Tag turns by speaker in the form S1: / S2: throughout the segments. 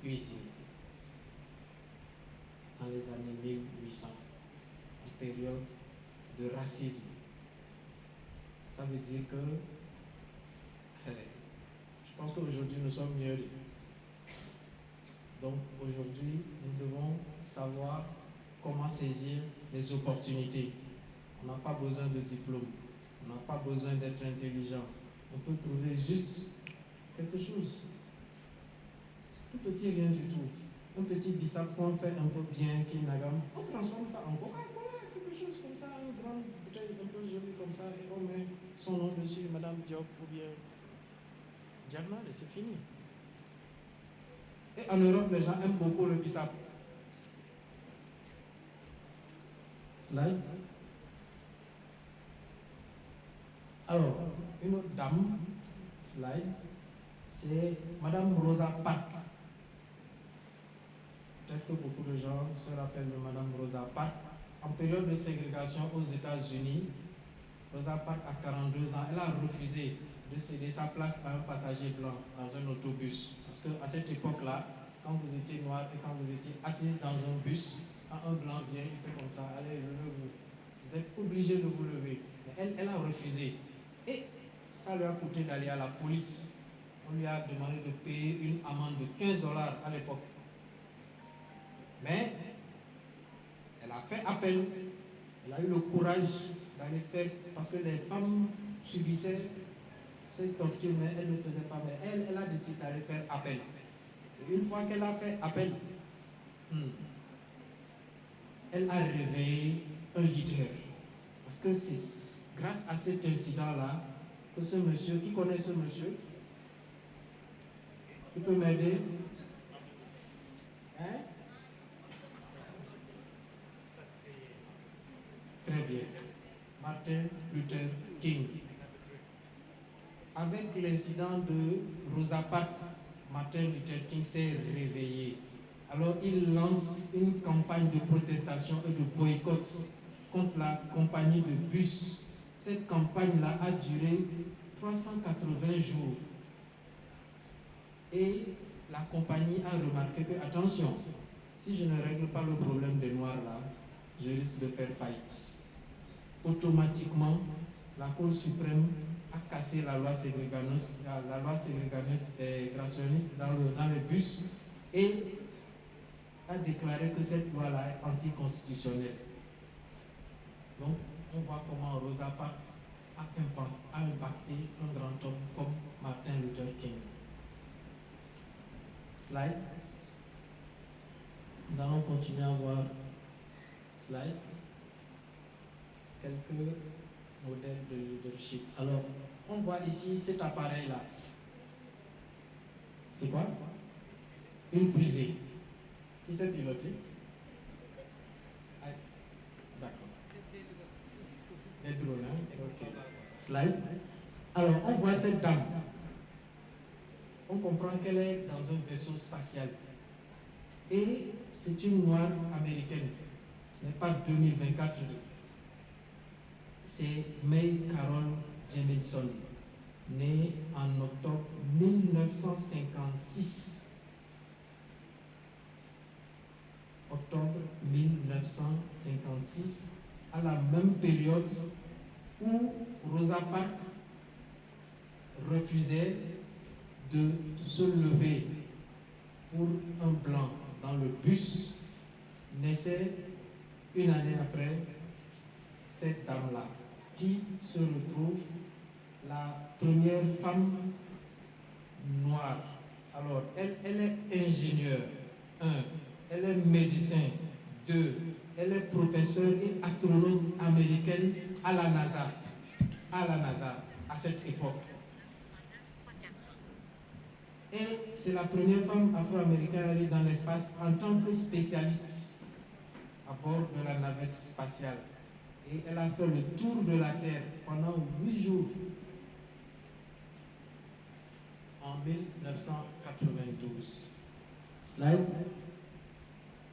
S1: usine dans les années 1800, en période de racisme. Ça veut dire que je pense qu'aujourd'hui nous sommes mieux. Donc aujourd'hui, nous devons savoir comment saisir les opportunités. On n'a pas besoin de diplôme, on n'a pas besoin d'être intelligent. On peut trouver juste quelque chose. Tout petit, rien du tout. Un petit bissap qu'on fait un peu bien, qui n'agame, on transforme ça en Coca-Cola, quelque chose comme ça, une grande bouteille un peu jolie comme ça, et on met son nom dessus, Madame Diop ou bien Diagmal, et c'est fini. Et en Europe, les gens aiment beaucoup le bissap. Slide. Alors, une autre dame, slide, c'est Madame Rosa Parks. Peut-être que beaucoup de gens se rappellent de Madame Rosa Parks. En période de ségrégation aux États-Unis, Rosa Parks a 42 ans. Elle a refusé de céder sa place à un passager blanc dans un autobus. Parce qu'à cette époque-là, quand vous étiez noir et quand vous étiez assise dans un bus, quand un blanc vient, il fait comme ça, allez, levez-vous. Vous êtes obligé de vous lever. Mais elle a refusé. Et ça lui a coûté d'aller à la police. On lui a demandé de payer une amende de $15 à l'époque. Mais elle a fait appel. Elle a eu le courage d'aller faire, parce que les femmes subissaient ces tortures, mais elle ne faisait pas. Mais elle a décidé d'aller faire appel. Et une fois qu'elle a fait appel, elle a réveillé un leader. Parce que c'est grâce à cet incident-là que ce monsieur, qui connaît ce monsieur, qui peut m'aider? Hein? Très bien. Martin Luther King. Avec l'incident de Rosa Parks, Martin Luther King s'est réveillé. Alors il lance une campagne de protestation et de boycott contre la compagnie de bus. Cette campagne-là a duré 380 jours. Et la compagnie a remarqué que, attention, si je ne règle pas le problème des Noirs là, je risque de faire faillite. Automatiquement, la Cour suprême a cassé la loi ségrégationniste dans les bus et a déclaré que cette loi-là est anticonstitutionnelle. Donc, on voit comment Rosa Parks a impacté un grand homme comme Martin Luther King. Slide. Nous allons continuer à voir slide. Quelques modèles de leadership. Alors, on voit ici cet appareil-là. C'est quoi? Une fusée. Qui s'est piloté? D'accord. Des drones, hein? Ok. Slide. Alors, on voit cette dame. On comprend qu'elle est dans un vaisseau spatial. Et c'est une noire américaine. Ce n'est pas 2024. C'est May Carol Jemison, née en octobre 1956. Octobre 1956, à la même période où Rosa Parks refusait de se lever pour un blanc dans le bus, naissait une année après cette dame-là, qui se retrouve la première femme noire. Alors, elle est ingénieure, 1. Elle est médecin, 2. Elle est professeure et astronaute américaine à la NASA, à cette époque. Et c'est la première femme afro-américaine à aller dans l'espace en tant que spécialiste à bord de la navette spatiale. Et elle a fait le tour de la Terre pendant 8 jours en 1992. Slide.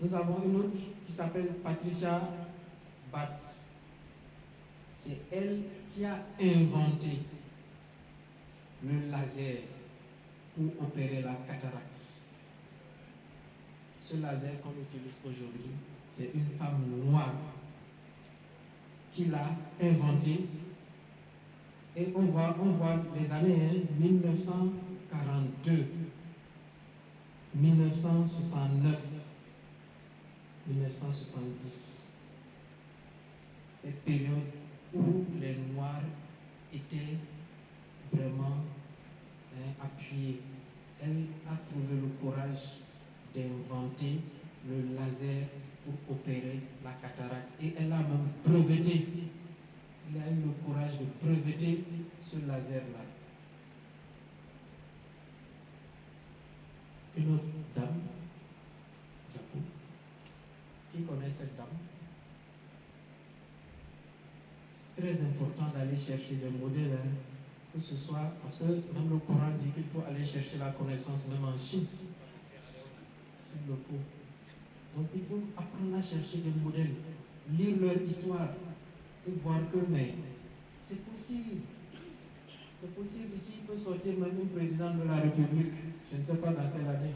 S1: Nous avons une autre qui s'appelle Patricia Batts. C'est elle qui a inventé le laser pour opérer la cataracte. ce laser qu'on utilise aujourd'hui, c'est une femme noire qui l'a inventé. Et on voit les années 1942, 1969, 1970, les périodes où les Noirs étaient vraiment appuyés. Elle a trouvé le courage d'inventer le laser pour opérer la cataracte. Et elle a même breveté. Elle a eu le courage de breveter ce laser-là. Une autre dame, Diapo, qui connaît cette dame? C'est très important d'aller chercher des modèles, hein, que ce soit, parce que même le Coran dit qu'il faut aller chercher la connaissance même en Chine, s'il le faut. Donc il faut apprendre à chercher des modèles, lire leur histoire et voir que mais c'est possible. C'est possible ici, il peut sortir même un président de la République, je ne sais pas dans quelle année,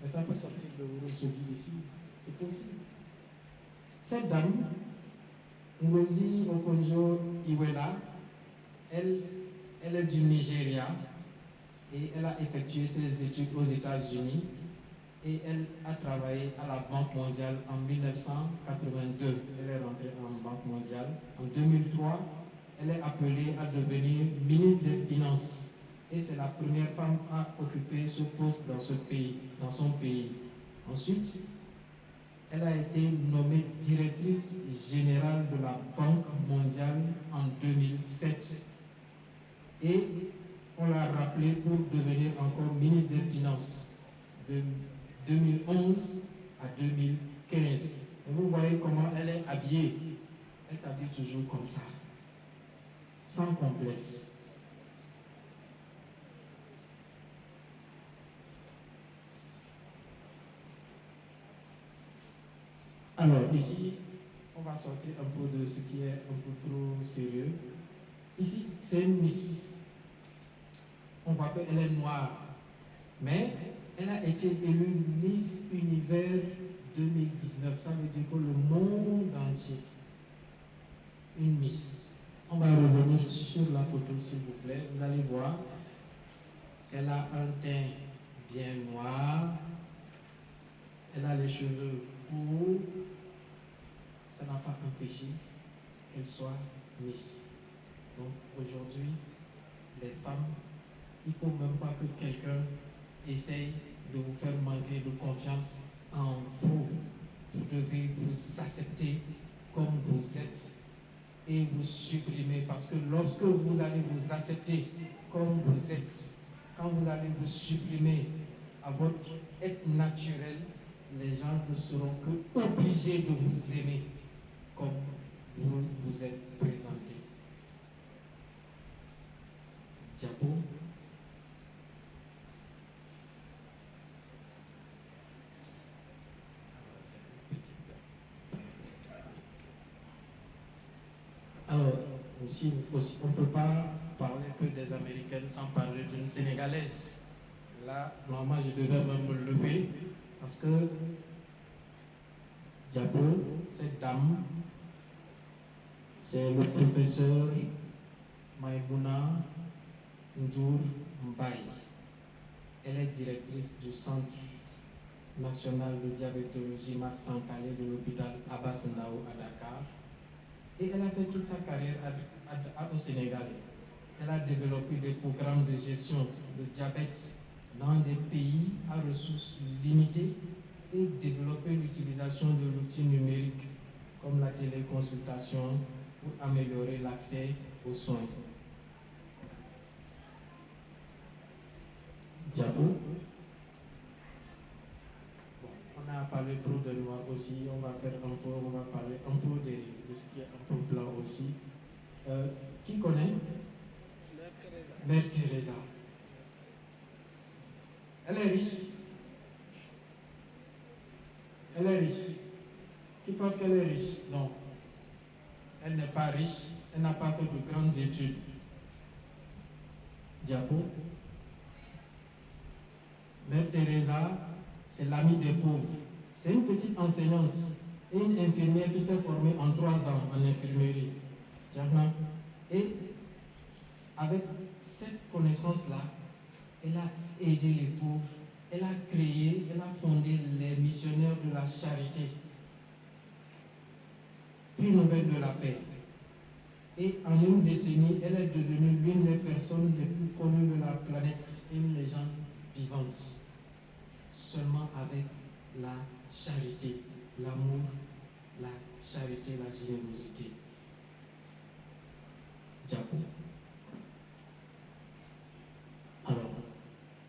S1: mais ça peut sortir de Ourossogui ici, c'est possible. Cette dame, Ngozi Okonjo-Iweala, elle est du Nigeria et elle a effectué ses études aux États-Unis et elle a travaillé à la Banque mondiale en 1982. Elle est rentrée en Banque mondiale. En 2003, elle est appelée à devenir ministre des Finances. Et c'est la première femme à occuper ce poste dans ce pays, dans son pays. Ensuite, elle a été nommée directrice générale de la Banque mondiale en 2007. Et on l'a rappelée pour devenir encore ministre des Finances de 2011 à 2015. Et vous voyez comment elle est habillée. Elle s'habille toujours comme ça, sans complexe. Alors ici, on va sortir un peu de ce qui est un peu trop sérieux. Ici, c'est une Miss. On voit qu'elle est noire, mais elle a été élue Miss Univers 2019. Ça veut dire que le monde entier, une Miss. On va revenir sur la photo, s'il vous plaît. Vous allez voir qu'elle a un teint bien noir. Elle a les cheveux courts. Ça n'a pas empêché qu'elle soit Miss. Donc aujourd'hui, les femmes, il ne faut même pas que quelqu'un essaye de vous faire manquer de confiance en vous. Vous devez vous accepter comme vous êtes et vous supprimer, parce que lorsque vous allez vous accepter comme vous êtes, quand vous allez vous supprimer à votre être naturel, les gens ne seront que obligés de vous aimer comme vous vous êtes présenté. Diapo. Alors, aussi on ne peut pas parler que des Américaines sans parler d'une Sénégalaise. Là, normalement, je devais même me lever parce que Diapo, cette dame, c'est le professeur Maïmouna Ndour Mbaye. Elle est directrice du Centre national de diabétologie Max Sankale de l'hôpital Abbas Ndao à Dakar. Et elle a fait toute sa carrière au Sénégal. Elle a développé des programmes de gestion de diabète dans des pays à ressources limitées et développé l'utilisation de l'outil numérique comme la téléconsultation pour améliorer l'accès aux soins. Diapo. Bon, on a parlé trop de noir aussi, on va parler un peu de ce qui est un peu blanc aussi. Qui connaît Mère Teresa. Elle est riche. Elle est riche. Qui pense qu'elle est riche? Non. Elle n'est pas riche. Elle n'a pas fait de grandes études. Diapo. Mère Teresa, c'est l'amie des pauvres. C'est une petite enseignante et une infirmière qui s'est formée en 3 ans en infirmerie. Et avec cette connaissance-là, elle a aidé les pauvres, elle a créé, elle a fondé les missionnaires de la charité, prix Nobel de la paix. Et en une décennie, elle est devenue l'une des personnes les plus connues de la planète, une légende vivante. Seulement avec la charité, l'amour, la charité, la générosité. Diapo. Alors,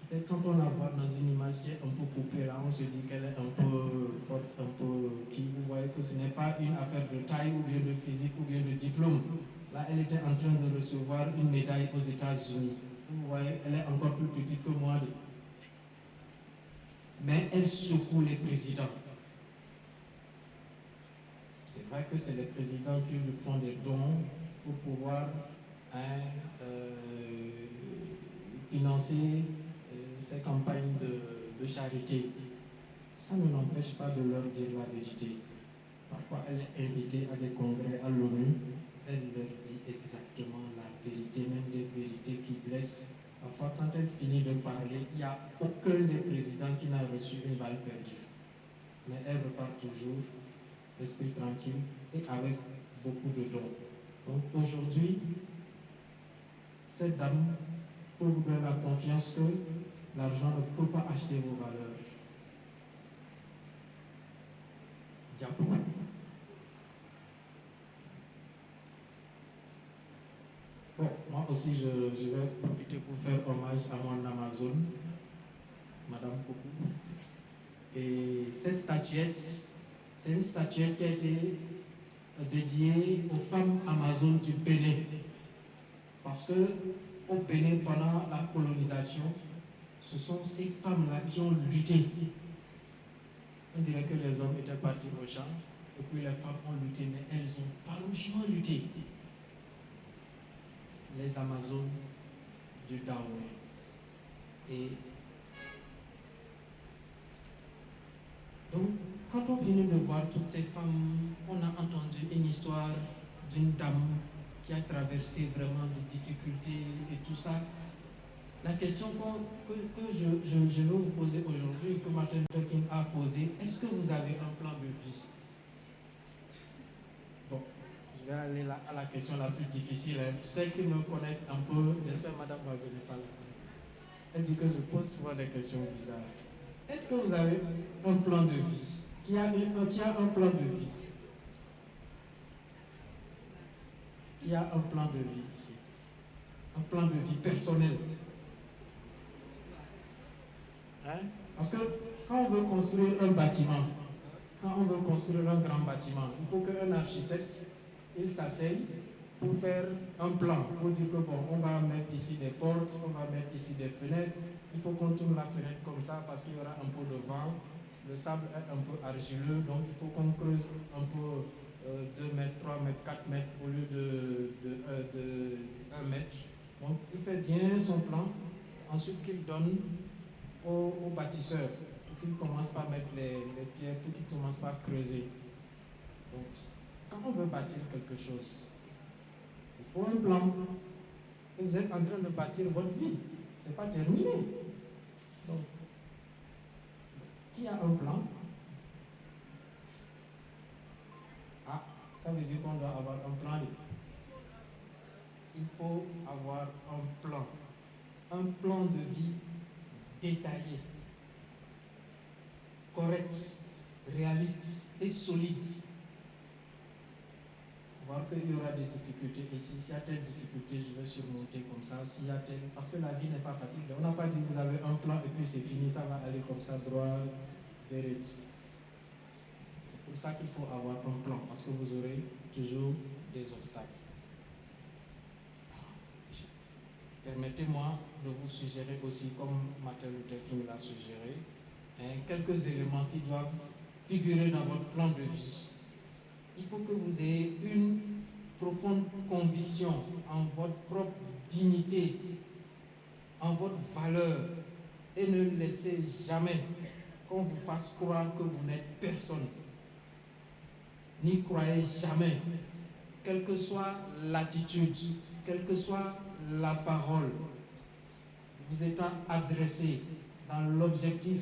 S1: peut-être quand on la voit dans une image qui est un peu coupée, là, on se dit qu'elle est un peu forte, un peu qui, vous voyez que ce n'est pas une affaire de taille ou bien de physique ou bien de diplôme. Là, elle était en train de recevoir une médaille aux États-Unis. Vous voyez, elle est encore plus petite que moi. Mais elle secoue les présidents. C'est vrai que c'est les présidents qui lui font des dons pour pouvoir financer ces campagnes de charité. Ça ne l'empêche pas de leur dire la vérité. Parfois, elle est invitée à des congrès à l'ONU. Elle leur dit exactement la vérité, même des vérités qui blessent. Parfois, quand elle finit de parler, il n'y a aucun des présidents qui n'a reçu une balle perdue. Mais elle repart toujours, l'esprit tranquille et avec beaucoup de dons. Donc aujourd'hui, cette dame peut vous donner la confiance que l'argent ne peut pas acheter vos valeurs. Diapo. Bon, moi aussi, je vais profiter pour faire hommage à mon Amazon, Madame Coucou. Et cette statuette, c'est une statuette qui a été dédiée aux femmes Amazon du Bénin. Parce que au Bénin, pendant la colonisation, ce sont ces femmes-là qui ont lutté. On dirait que les hommes étaient partis au champ, et puis les femmes ont lutté, mais elles ont farouchement lutté. Les Amazones du Daoué. Et donc, quand on finit de voir toutes ces femmes, on a entendu une histoire d'une dame qui a traversé vraiment des difficultés et tout ça. La question que je vais vous poser aujourd'hui, que Martin Luther King a posée, est-ce que vous avez un plan de vie? Bon, je vais aller à la question la plus difficile. Ceux qui me connaissent un peu, j'espère que Madame ne venait pas là. Elle dit que je pose souvent des questions bizarres. Est-ce que vous avez un plan de vie? Qui a un plan de vie? Il y a un plan de vie ici. Un plan de vie personnel. Hein? Parce que quand on veut construire un bâtiment, quand on veut construire un grand bâtiment, il faut qu'un architecte, il s'asseye pour faire un plan, pour dire que bon, on va mettre ici des portes, on va mettre ici des fenêtres, il faut qu'on tourne la fenêtre comme ça parce qu'il y aura un peu de vent, le sable est un peu argileux, donc il faut qu'on creuse un peu 2 mètres, 3 mètres, 4 mètres au lieu de 1 mètre. Donc il fait bien son plan, ensuite qu'il donne au bâtisseur pour qu'il commence par mettre les pierres, pour qu'il commence par creuser. Donc quand on veut bâtir quelque chose, il faut un plan. Et vous êtes en train de bâtir votre vie, ce n'est pas terminé. Donc, qui a un plan? Ah, ça veut dire qu'on doit avoir un plan. Il faut avoir un plan de vie détaillé, correct, réaliste et solide. Voir qu'il y aura des difficultés ici, s'il y a telle difficulté, je vais surmonter comme ça, s'il y a telle... Parce que la vie n'est pas facile. On n'a pas dit que vous avez un plan et puis c'est fini, ça va aller comme ça, droit, direct. C'est pour ça qu'il faut avoir un plan, parce que vous aurez toujours des obstacles. Permettez-moi de vous suggérer aussi, comme Martin Luther King l'a suggéré, quelques éléments qui doivent figurer dans votre plan de vie. Il faut que vous ayez une profonde conviction en votre propre dignité, en votre valeur, et ne laissez jamais qu'on vous fasse croire que vous n'êtes personne. N'y croyez jamais. Quelle que soit l'attitude, quelle que soit la parole, vous étant adressé dans l'objectif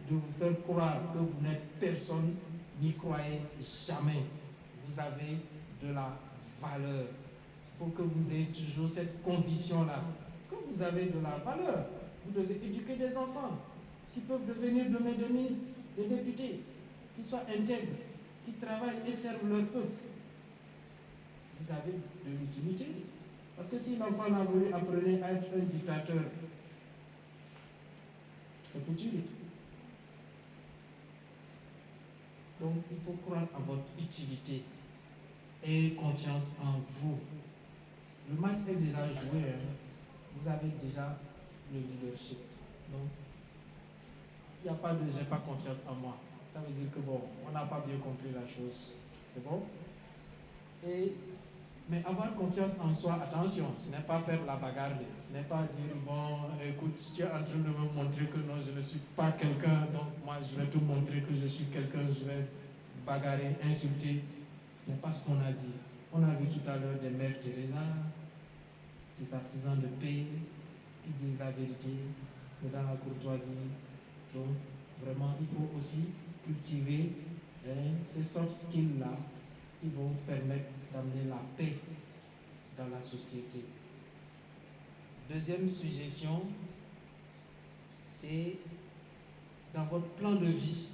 S1: de vous faire croire que vous n'êtes personne, n'y croyez jamais. Vous avez de la valeur. Il faut que vous ayez toujours cette conviction-là, que vous avez de la valeur. Vous devez éduquer des enfants qui peuvent devenir demain des ministres, des députés, qui soient intègres, qui travaillent et servent leur peuple. Vous avez de l'utilité. Parce que si l'enfant a voulu apprendre à être un dictateur, c'est foutu. Donc il faut croire à votre utilité et confiance en vous. Le match est déjà joué, hein. Vous avez déjà le leadership. Donc il n'y a pas de j'ai pas confiance en moi. Ça veut dire que bon, on n'a pas bien compris la chose. C'est bon? Mais avoir confiance en soi, attention, ce n'est pas faire la bagarre, ce n'est pas dire, bon, écoute, tu es en train de me montrer que non, je ne suis pas quelqu'un, donc moi je vais te montrer que je suis quelqu'un, je vais bagarrer, insulter. Ce n'est pas ce qu'on a dit. On a vu tout à l'heure des mères Teresa, des artisans de paix, qui disent la vérité, mais dans la courtoisie. Donc, vraiment, il faut aussi cultiver ces soft skills-là qui vont permettre d'amener la paix dans la société. Deuxième suggestion, c'est dans votre plan de vie,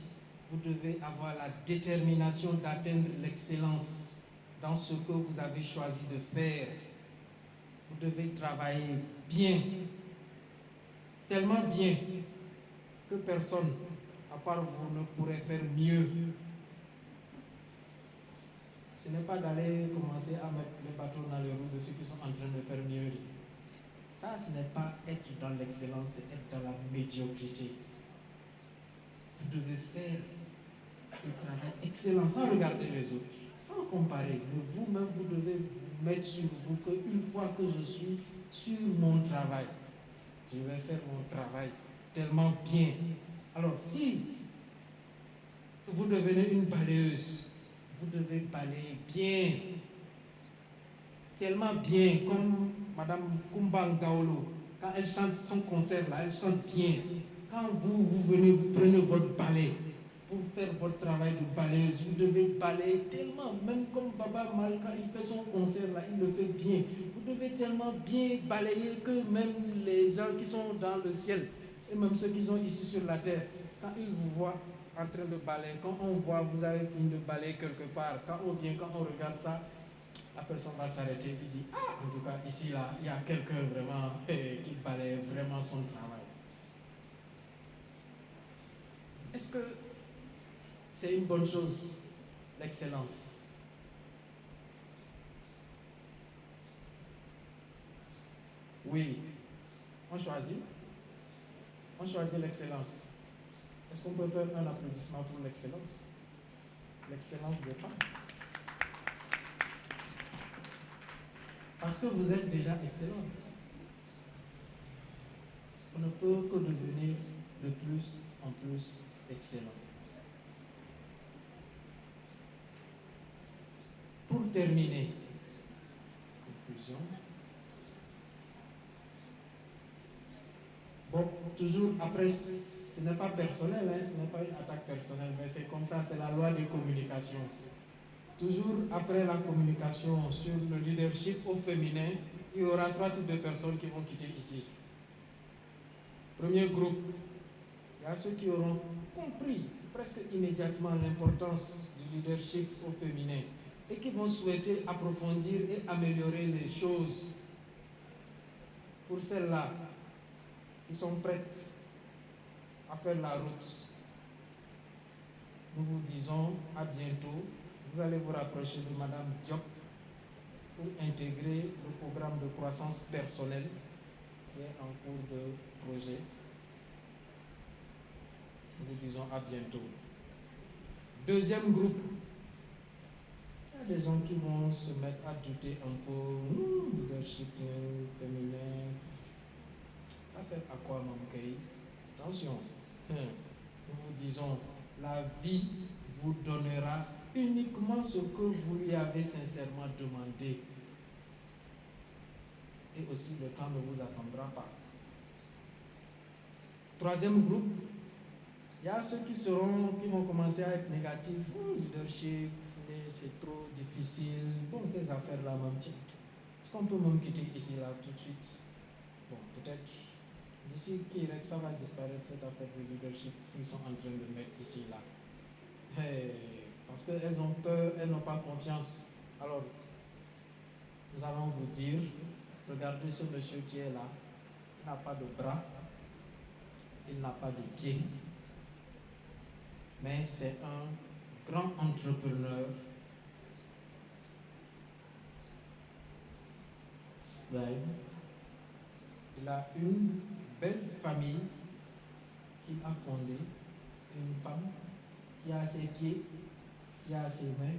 S1: vous devez avoir la détermination d'atteindre l'excellence dans ce que vous avez choisi de faire. Vous devez travailler bien, tellement bien que personne, à part vous, ne pourrait faire mieux. Ce n'est pas d'aller commencer à mettre les bâtons dans les roues de ceux qui sont en train de faire mieux. Ça, ce n'est pas être dans l'excellence, c'est être dans la médiocrité. Vous devez faire le travail excellent sans regarder les autres, sans comparer. Vous-même, vous devez vous mettre sur vous qu'une fois que je suis sur mon travail, je vais faire mon travail tellement bien. Alors, si vous devenez une balayeuse, vous devez balayer bien, tellement bien, comme Madame Kumba Ngaolo, quand elle chante son concert là, elle chante bien. Quand vous venez, vous prenez votre balai pour faire votre travail de balayeuse, vous devez balayer tellement, même comme Baba Mal, quand il fait son concert là, il le fait bien. Vous devez tellement bien balayer que même les gens qui sont dans le ciel, et même ceux qui sont ici sur la terre, quand ils vous voient en train de balayer, quand on voit vous avez fini de balayer quelque part, quand on vient, quand on regarde ça, la personne va s'arrêter et dit, ah, en tout cas, ici, là, il y a quelqu'un vraiment qui balaye vraiment son travail. Est-ce que c'est une bonne chose, l'excellence? Oui. On choisit l'excellence. Est-ce qu'on peut faire un applaudissement pour l'excellence? L'excellence des femmes. Parce que vous êtes déjà excellente. On ne peut que devenir de plus en plus excellent. Pour terminer, conclusion. Bon, toujours après, ce n'est pas personnel, hein, ce n'est pas une attaque personnelle, mais c'est comme ça, c'est la loi des communications. Toujours après la communication sur le leadership au féminin, il y aura 3 types de personnes qui vont quitter ici. Premier groupe, il y a ceux qui auront compris presque immédiatement l'importance du leadership au féminin et qui vont souhaiter approfondir et améliorer les choses. Pour celles-là qui sont prêtes à faire la route, nous vous disons à bientôt. Vous allez vous rapprocher de Madame Diop pour intégrer le programme de croissance personnelle qui est en cours de projet. Nous vous disons à bientôt. Deuxième groupe, il y a des gens qui vont se mettre à douter un peu, leadership féminin, ça sert à quoi, mon pays? Attention, nous vous disons, la vie vous donnera uniquement ce que vous lui avez sincèrement demandé. Et aussi, le temps ne vous attendra pas. Troisième groupe, il y a ceux qui vont commencer à être négatifs. Oh, leadership, c'est trop difficile. Bon, ces affaires-là, même, est-ce qu'on peut même quitter ici, là, tout de suite? Bon, peut-être, d'ici qu'Irek, ça va disparaître, cette affaire de leadership qu'ils sont en train de mettre ici, là. Parce qu'elles ont peur, elles n'ont pas confiance. Alors, nous allons vous dire, regardez ce monsieur qui est là. Il n'a pas de bras, il n'a pas de pied. Mais c'est un grand entrepreneur. Il a une belle famille qu'il a fondée, une femme qui a ses pieds, qui a ses mains,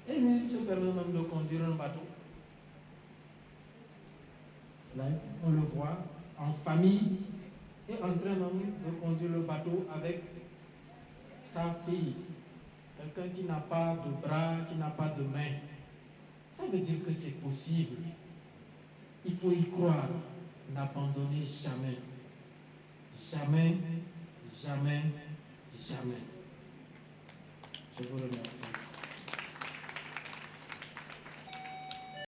S1: et lui, il se permet même de conduire un bateau. On le voit en famille et en train même de conduire le bateau avec sa fille. Quelqu'un qui n'a pas de bras, qui n'a pas de main. Ça veut dire que c'est possible. Il faut y croire. N'abandonnez jamais. Jamais, jamais, jamais. Je vous remercie.